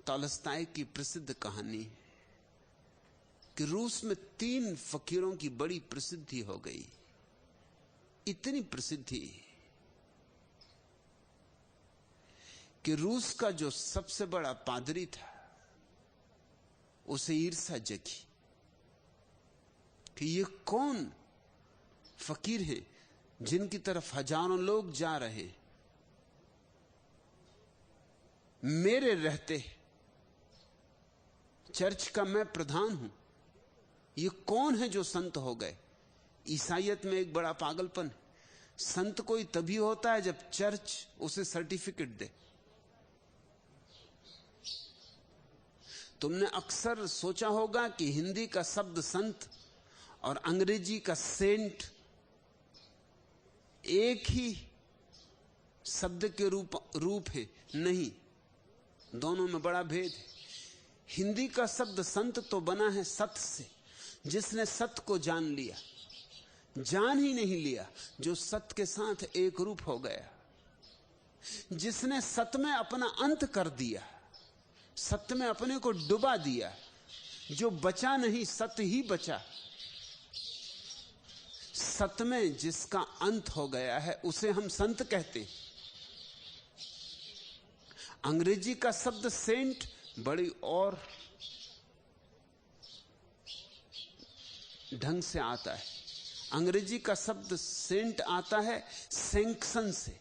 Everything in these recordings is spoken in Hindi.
टॉलस्टॉय की प्रसिद्ध कहानी कि रूस में 3 फकीरों की बड़ी प्रसिद्धि हो गई। इतनी प्रसिद्धि कि रूस का जो सबसे बड़ा पादरी था उसे ईर्ष्या जगी कि ये कौन फकीर हैं जिनकी तरफ हजारों लोग जा रहे हैं, मेरे रहते चर्च का मैं प्रधान हूं, ये कौन है जो संत हो गए। ईसाईयत में एक बड़ा पागलपन है। संत कोई तभी होता है जब चर्च उसे सर्टिफिकेट दे। तुमने अक्सर सोचा होगा कि हिंदी का शब्द संत और अंग्रेजी का सेंट एक ही शब्द के रूप है। नहीं, दोनों में बड़ा भेद है। हिंदी का शब्द संत तो बना है सत्य से, जिसने सत्य को जान लिया, जान ही नहीं लिया, जो सत्य के साथ एक रूप हो गया, जिसने सत्य में अपना अंत कर दिया, सत्य में अपने को डुबा दिया, जो बचा नहीं सत्य ही बचा। सत्य में जिसका अंत हो गया है उसे हम संत कहते हैं। अंग्रेजी का शब्द सेंट बड़ी और ढंग से आता है। अंग्रेजी का शब्द सेंट आता है सैंक्शन से।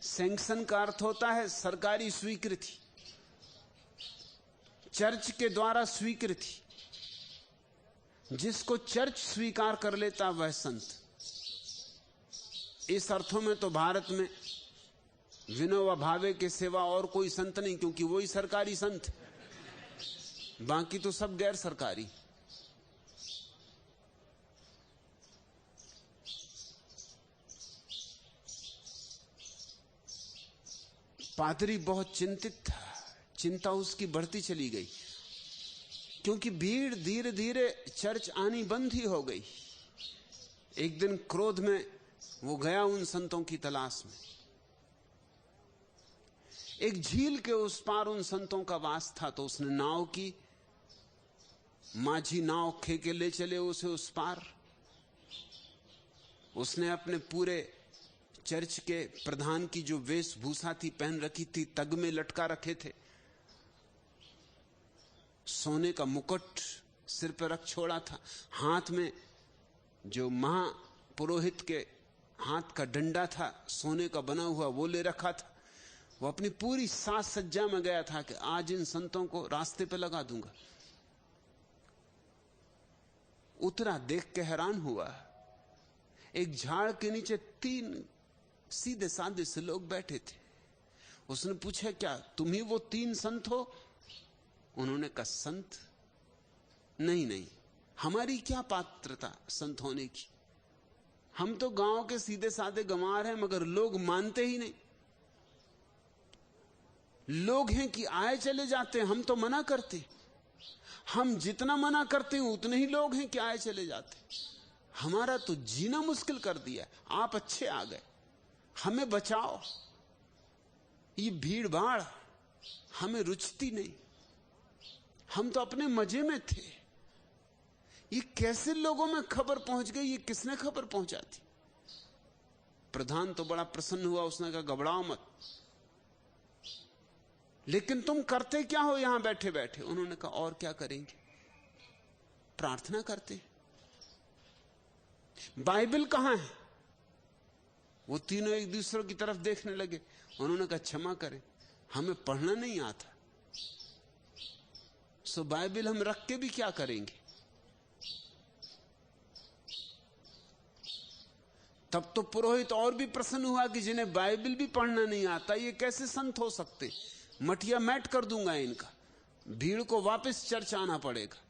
सैंक्शन का अर्थ होता है सरकारी स्वीकृति, चर्च के द्वारा स्वीकृति। जिसको चर्च स्वीकार कर लेता वह संत। इस अर्थों में तो भारत में विनोबा भावे के सिवा और कोई संत नहीं, क्योंकि वही सरकारी संत, बाकी तो सब गैर सरकारी। पादरी बहुत चिंतित था, चिंता उसकी बढ़ती चली गई, क्योंकि भीड़ धीरे धीरे चर्च आनी बंद ही हो गई। एक दिन क्रोध में वो गया उन संतों की तलाश में। एक झील के उस पार उन संतों का वास था, तो उसने नाव की, माझी नाव खेके ले चले उसे उस पार। उसने अपने पूरे चर्च के प्रधान की जो वेशभूषा थी पहन रखी थी, तगमे लटका रखे थे, सोने का मुकुट सिर पर रख छोड़ा था, हाथ में जो महापुरोहित के हाथ का डंडा था सोने का बना हुआ वो ले रखा था। वो अपनी पूरी साज सज्जा में गया था कि आज इन संतों को रास्ते पे लगा दूंगा। उतरा, देख के हैरान हुआ, एक झाड़ के नीचे 3 सीधे साधे से लोग बैठे थे। उसने पूछा, क्या तुम ही वो 3 संत हो? उन्होंने कहा, संत नहीं, नहीं, हमारी क्या पात्रता संत होने की, हम तो गांव के सीधे साधे गंवार हैं, मगर लोग मानते ही नहीं। लोग हैं कि आए चले जाते हैं, हम तो मना करते, हम जितना मना करते हैं उतने ही लोग हैं कि आए चले जाते। हमारा तो जीना मुश्किल कर दिया, आप अच्छे आ गए, हमें बचाओ। ये भीड़ भाड़ हमें रुचती नहीं, हम तो अपने मजे में थे। ये कैसे लोगों में खबर पहुंच गई, ये किसने खबर पहुंचा दी? प्रधान तो बड़ा प्रसन्न हुआ, उसने कहा, घबराओ मत, लेकिन तुम करते क्या हो यहां बैठे बैठे? उन्होंने कहा, और क्या करेंगे, प्रार्थना करते। बाइबल कहां है? वो तीनों एक दूसरे की तरफ देखने लगे। उन्होंने कहा, क्षमा करें, हमें पढ़ना नहीं आता, सो बाइबल हम रख के भी क्या करेंगे? तब तो पुरोहित और भी प्रसन्न हुआ कि जिन्हें बाइबल भी पढ़ना नहीं आता ये कैसे संत हो सकते, मटिया मैट कर दूंगा इनका, भीड़ को वापस चर्च आना पड़ेगा।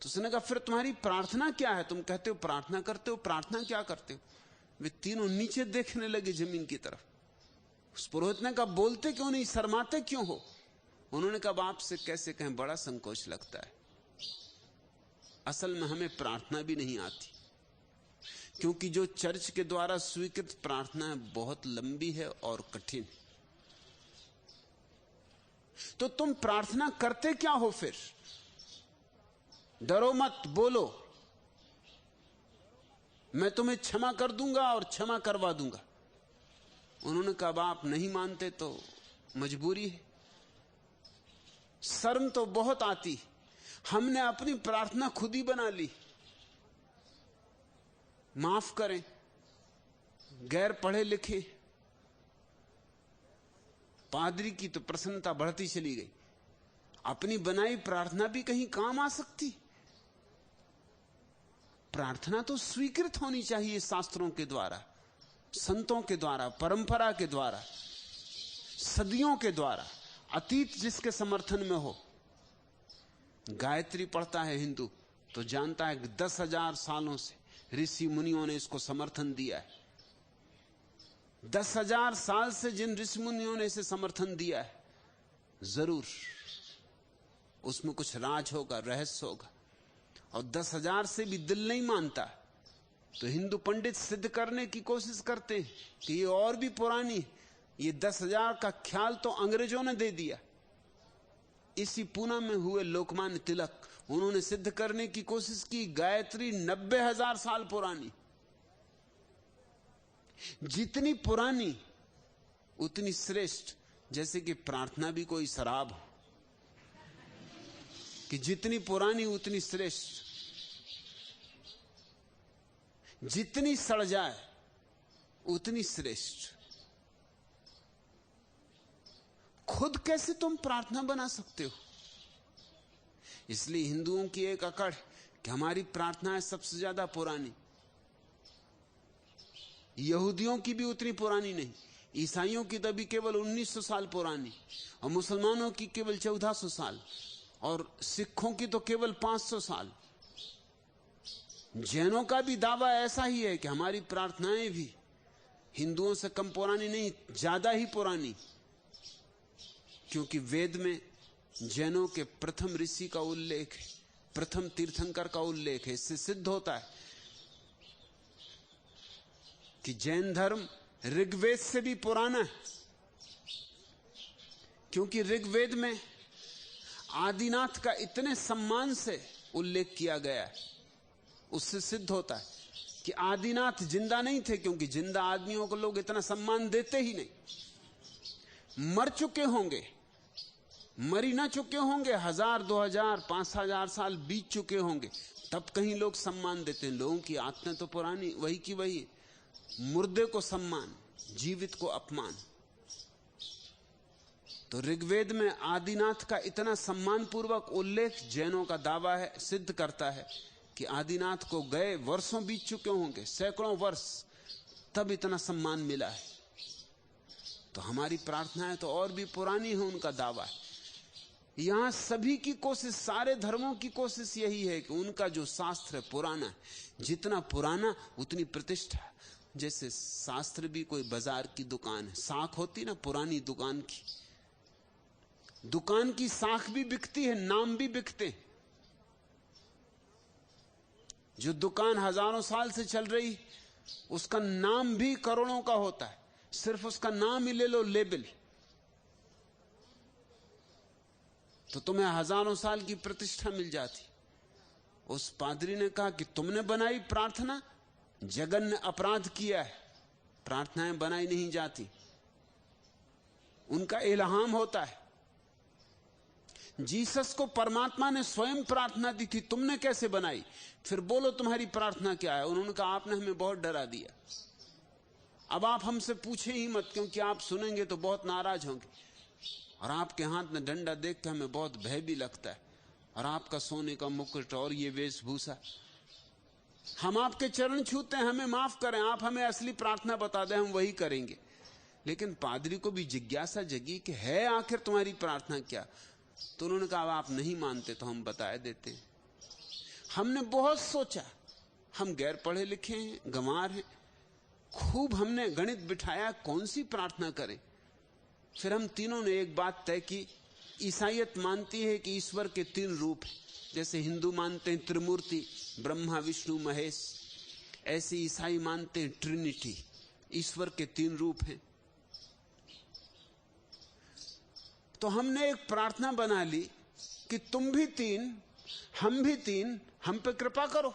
तो उसने कहा, फिर तुम्हारी प्रार्थना क्या है? तुम कहते हो प्रार्थना करते हो, प्रार्थना क्या करते हो? वे तीनों नीचे देखने लगे जमीन की तरफ। उस पुरोहित ने कहा, बोलते क्यों नहीं, शर्माते क्यों हो? उन्होंने कहा, आपसे कैसे कहें, बड़ा संकोच लगता है। असल में हमें प्रार्थना भी नहीं आती, क्योंकि जो चर्च के द्वारा स्वीकृत प्रार्थना है बहुत लंबी है और कठिन। तो तुम प्रार्थना करते क्या हो फिर? डरो मत, बोलो मैं तुम्हें क्षमा कर दूंगा और क्षमा करवा दूंगा। उन्होंने कहा, अब आप नहीं मानते तो मजबूरी है। शर्म तो बहुत आती, हमने अपनी प्रार्थना खुद ही बना ली। माफ करें, गैर पढ़े लिखे पादरी की तो प्रसन्नता बढ़ती चली गई। अपनी बनाई प्रार्थना भी कहीं काम आ सकती? प्रार्थना तो स्वीकृत होनी चाहिए शास्त्रों के द्वारा, संतों के द्वारा, परंपरा के द्वारा, सदियों के द्वारा, अतीत जिसके समर्थन में हो। गायत्री पढ़ता है हिंदू तो जानता है कि 10,000 सालों से ऋषि मुनियों ने इसको समर्थन दिया है। 10,000 साल से जिन ऋषि मुनियों ने इसे समर्थन दिया है, जरूर उसमें कुछ राज होगा, रहस्य होगा। और 10,000 से भी दिल नहीं मानता तो हिंदू पंडित सिद्ध करने की कोशिश करते हैं कि ये और भी पुरानी। ये 10,000 का ख्याल तो अंग्रेजों ने दे दिया। इसी पूना में हुए लोकमान्य तिलक, उन्होंने सिद्ध करने की कोशिश की गायत्री 90,000 साल पुरानी। जितनी पुरानी उतनी श्रेष्ठ। जैसे कि प्रार्थना भी कोई शराब हो कि जितनी पुरानी उतनी श्रेष्ठ, जितनी सड़ जाए उतनी श्रेष्ठ। खुद कैसे तुम प्रार्थना बना सकते हो? इसलिए हिंदुओं की एक अकड़ कि हमारी प्रार्थना है सबसे ज्यादा पुरानी। यहूदियों की भी उतनी पुरानी नहीं, ईसाइयों की तो अभी केवल 1900 साल पुरानी, और मुसलमानों की केवल 1400 साल, और सिखों की तो केवल 500 साल। जैनों का भी दावा ऐसा ही है कि हमारी प्रार्थनाएं भी हिंदुओं से कम पुरानी नहीं, ज्यादा ही पुरानी। क्योंकि वेद में जैनों के प्रथम ऋषि का उल्लेख है, प्रथम तीर्थंकर का उल्लेख है। इससे सिद्ध होता है कि जैन धर्म ऋग्वेद से भी पुराना है। क्योंकि ऋग्वेद में आदिनाथ का इतने सम्मान से उल्लेख किया गया है, उससे सिद्ध होता है कि आदिनाथ जिंदा नहीं थे। क्योंकि जिंदा आदमियों को लोग इतना सम्मान देते ही नहीं। मर चुके होंगे, मरी ना चुके होंगे, 1000, 2000, 5000 साल बीत चुके होंगे, तब कहीं लोग सम्मान देते हैं। लोगों की आत्मा तो पुरानी वही की वही। मुर्दे को सम्मान, जीवित को अपमान। तो ऋग्वेद में आदिनाथ का इतना सम्मान पूर्वक उल्लेख जैनों का दावा है, सिद्ध करता है कि आदिनाथ को गए वर्षों बीत चुके होंगे, सैकड़ों वर्ष, तब इतना सम्मान मिला है। तो हमारी प्रार्थनाएं तो और भी पुरानी है, उनका दावा है। यहां सभी की कोशिश, सारे धर्मों की कोशिश यही है कि उनका जो शास्त्र है पुराना है, जितना पुराना उतनी प्रतिष्ठा। जैसे शास्त्र भी कोई बाजार की दुकान है, साख होती ना पुरानी दुकान की, दुकान की साख भी बिकती है, नाम भी बिकते हैं। जो दुकान हजारों साल से चल रही, उसका नाम भी करोड़ों का होता है। सिर्फ उसका नाम ही ले लो, लेबल, तो तुम्हें हजारों साल की प्रतिष्ठा मिल जाती। उस पादरी ने कहा कि तुमने बनाई प्रार्थना, जगन ने अपराध किया है, प्रार्थनाएं बनाई नहीं जाती, उनका इल्हाम होता है। जीसस को परमात्मा ने स्वयं प्रार्थना दी थी, तुमने कैसे बनाई? फिर बोलो तुम्हारी प्रार्थना क्या है? उन्होंने कहा आपने हमें बहुत डरा दिया, अब आप हमसे पूछे ही मत, क्योंकि आप सुनेंगे तो बहुत नाराज होंगे, और आपके हाथ में डंडा देख के हमें बहुत भय भी लगता है, और आपका सोने का मुकुट और ये वेशभूषा। हम आपके चरण छूते हैं, हमें माफ करें, आप हमें असली प्रार्थना बता दें, हम वही करेंगे। लेकिन पादरी को भी जिज्ञासा जगी कि है आखिर तुम्हारी प्रार्थना क्या? तो उन्होंने कहा आप नहीं मानते तो हम बता देते हैं। हमने बहुत सोचा, हम गैर पढ़े लिखे हैं, गंवार हैं, खूब हमने गणित बिठाया कौन सी प्रार्थना करें। फिर हम तीनों ने एक बात तय की, ईसाईयत मानती है कि ईश्वर के 3 रूप हैं। जैसे हिंदू मानते हैं त्रिमूर्ति, ब्रह्मा विष्णु महेश, ऐसे ईसाई मानते हैं ट्रिनिटी, ईश्वर के 3 रूप हैं। तो हमने एक प्रार्थना बना ली कि तुम भी तीन, हम भी तीन, हम पे कृपा करो।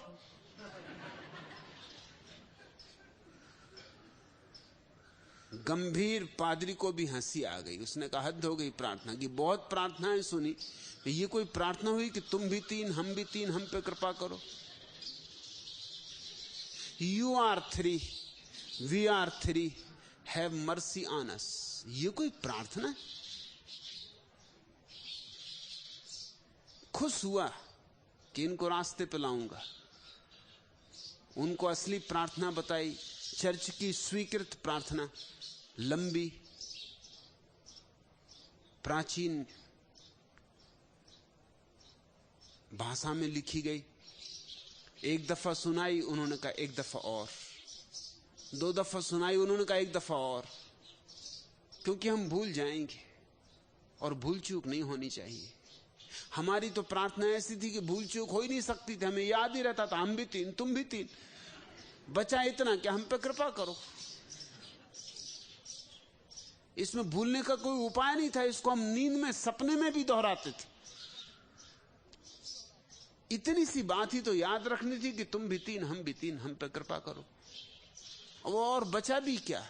गंभीर पादरी को भी हंसी आ गई। उसने कहा हद हो गई प्रार्थना की, बहुत प्रार्थनाएं सुनी, ये कोई प्रार्थना हुई कि तुम भी तीन, हम भी तीन, हम पे कृपा करो। You are three, we are three, have mercy on us, ये कोई प्रार्थना? खुश हुआ कि इनको रास्ते पे लाऊंगा। उनको असली प्रार्थना बताई, चर्च की स्वीकृत प्रार्थना, लंबी, प्राचीन भाषा में लिखी गई। एक दफा सुनाई, उन्होंने कहा एक दफा और, दो दफा सुनाई, उन्होंने कहा एक दफा और, क्योंकि हम भूल जाएंगे और भूल चूक नहीं होनी चाहिए। हमारी तो प्रार्थना ऐसी थी कि भूल चूक हो ही नहीं सकती थी, हमें याद ही रहता था हम भी तीन, तुम भी तीन, बचा इतना कि हम पे कृपा करो। इसमें भूलने का कोई उपाय नहीं था, इसको हम नींद में, सपने में भी दोहराते थे। इतनी सी बात ही तो याद रखनी थी कि तुम भी तीन, हम भी तीन, हम पे कृपा करो। और बचा भी क्या,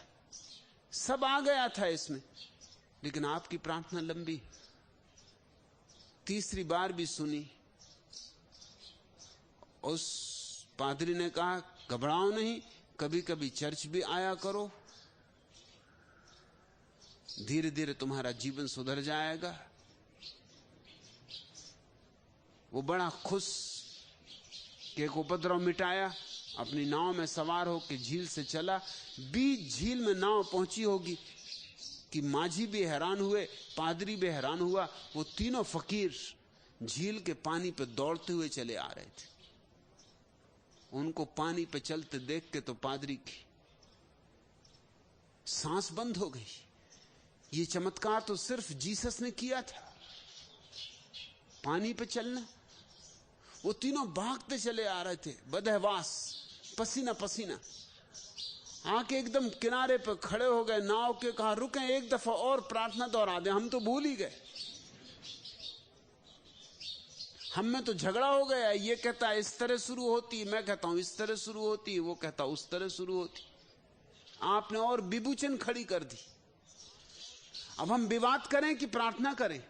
सब आ गया था इसमें। लेकिन आपकी प्रार्थना लंबी, तीसरी बार भी सुनी। उस पादरी ने कहा घबराओ नहीं, कभी कभी चर्च भी आया करो, धीरे धीरे तुम्हारा जीवन सुधर जाएगा। वो बड़ा खुश कि एक उपद्रव मिटाया, अपनी नाव में सवार होकर झील से चला। बीच झील में नाव पहुंची होगी कि माझी भी हैरान हुए, पादरी भी हैरान हुआ। वो तीनों फकीर झील के पानी पे दौड़ते हुए चले आ रहे थे। उनको पानी पे चलते देख के तो पादरी की सांस बंद हो गई। ये चमत्कार तो सिर्फ जीसस ने किया था, पानी पे चलना। वो तीनों भागते चले आ रहे थे, बदहवास, पसीना पसीना, आके एकदम किनारे पर खड़े हो गए। नाव के कहा रुकें, एक दफा और प्रार्थना दोहरा दें, हम तो भूल ही गए, हम में तो झगड़ा हो गया। ये कहता है इस तरह शुरू होती, मैं कहता हूं इस तरह शुरू होती, वो कहता उस तरह शुरू होती। आपने और विभूचन खड़ी कर दी। अब हम विवाद करें कि प्रार्थना करें?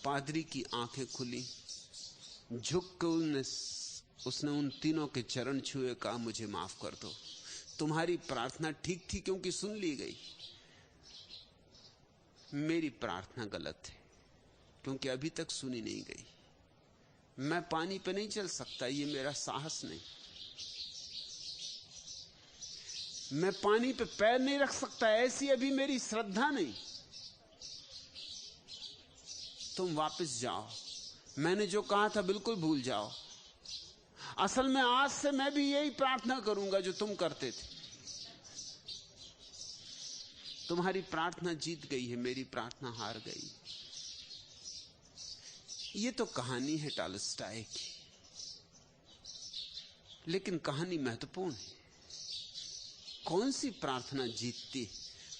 पादरी की आंखें खुली, झुक कर उसने उन तीनों के चरण छुए, कहा मुझे माफ कर दो, तुम्हारी प्रार्थना ठीक थी क्योंकि सुन ली गई, मेरी प्रार्थना गलत है क्योंकि अभी तक सुनी नहीं गई। मैं पानी पे नहीं चल सकता, ये मेरा साहस नहीं। मैं पानी पे पैर नहीं रख सकता, ऐसी अभी मेरी श्रद्धा नहीं। तुम वापस जाओ, मैंने जो कहा था बिल्कुल भूल जाओ। असल में आज से मैं भी यही प्रार्थना करूंगा जो तुम करते थे। तुम्हारी प्रार्थना जीत गई है, मेरी प्रार्थना हार गई। ये तो कहानी है टॉलस्टॉय की, लेकिन कहानी महत्वपूर्ण है। कौन सी प्रार्थना जीतती?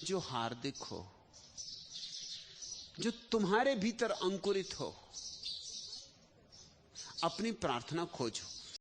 जो हार्दिक हो, जो तुम्हारे भीतर अंकुरित हो। अपनी प्रार्थना खोजो।